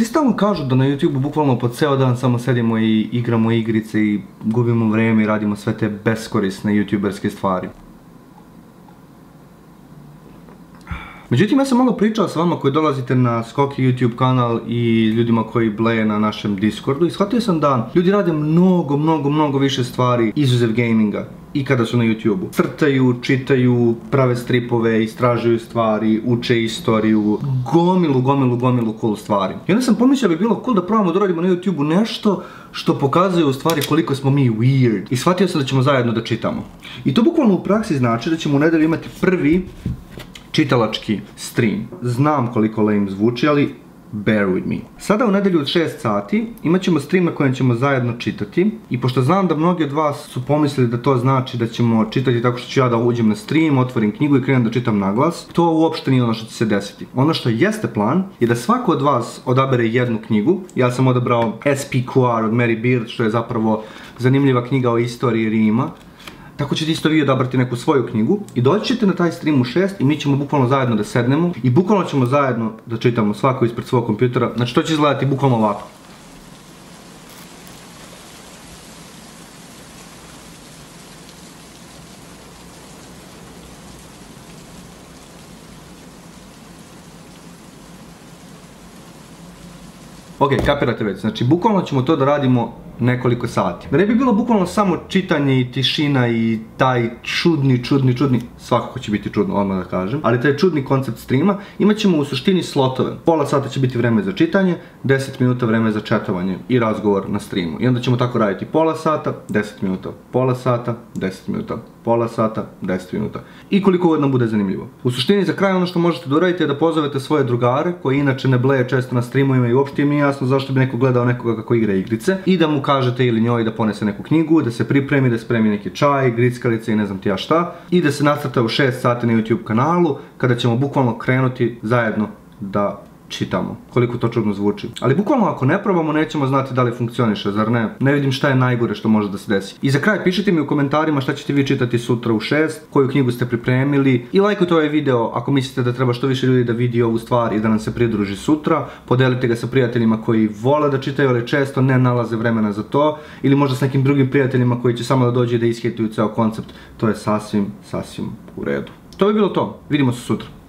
Svi stalno kažu da na YouTube bukvalno po ceo dan samo sedimo i igramo igrice i gubimo vreme i radimo sve te beskorisne youtuberske stvari. Međutim, ja sam malo pričao s vama koji dolazite na Skoki YouTube kanal i ljudima koji bleje na našem Discordu i shvatio sam da ljudi rade mnogo više stvari izuzev gaminga i kada su na YouTubeu. Crtaju, čitaju, prave stripove, istražuju stvari, uče istoriju, gomilu cool stvari. I onda sam pomislio da bi bilo cool da probamo da radimo na YouTubeu nešto što pokazuje u stvari koliko smo mi weird. I shvatio sam da ćemo zajedno da čitamo. I to bukvalno u praksi znači da ćemo u nedelju imati prvi čitalački stream. Znam koliko lame zvuči, ali bear with me. Sada u nedelju od 6 sati imat ćemo stream na kojem ćemo zajedno čitati i pošto znam da mnogi od vas su pomislili da to znači da ćemo čitati tako što ću ja da uđem na stream, otvorim knjigu i krenem da čitam naglas, to uopšte nije ono što će se desiti. Ono što jeste plan je da svako od vas odabere jednu knjigu. Ja sam odabrao SPQR od Mary Beard, što je zapravo zanimljiva knjiga o istoriji Rima. Tako ćete isto vi odabrati neku svoju knjigu i doći ćete na taj stream u 6 i mi ćemo bukvalno zajedno da sednemo i bukvalno ćemo zajedno da čitamo svako ispred svog kompjutera. Znači to će izgledati bukvalno ovako. Ok, kapirate već, znači bukvalno ćemo to da radimo nekoliko sati. Da ne bi bilo bukvalno samo čitanje i tišina i taj čudni, svakako će biti čudno, odmah da kažem, ali taj čudni koncept streama, imat ćemo u suštini slotove. Pola sata će biti vreme za čitanje, 10 minuta vreme za četovanje i razgovor na streamu. I onda ćemo tako raditi pola sata, 10 minuta, pola sata, 10 minuta, pola sata, 10 minuta. I koliko god nam bude zanimljivo. U suštini za kraj ono što možete da uradite je da pozovete svoje drugare, koji inače ne bleje često na streamovima i uopšte im nije jasno zašto bi neko gledao nekoga kako igra igrice, i da mu kažete ili njoj da ponese neku knjigu, da se pripremi, da spremi neki čaj, grickalice i ne znam ti ja šta, i da se nacrta u 6 sati na YouTube kanalu, kada ćemo bukvalno krenuti zajedno da čitamo. Koliko to čudno zvuči. Ali bukvalno ako ne probamo nećemo znati da li funkcioniše, zar ne? Ne vidim šta je najgore što može da se desi. I za kraj pišite mi u komentarima šta ćete vi čitati sutra u 6, koju knjigu ste pripremili i lajkujte ovaj video ako mislite da treba što više ljudi da vidi ovu stvar i da nam se pridruži sutra. Podelite ga sa prijateljima koji vole da čitaju, ali često ne nalaze vremena za to, ili možda s nekim drugim prijateljima koji će samo da dođe i da ishejtuju ceo koncept. To je sasvim u redu. To bi bilo to. Vidimo se sutra.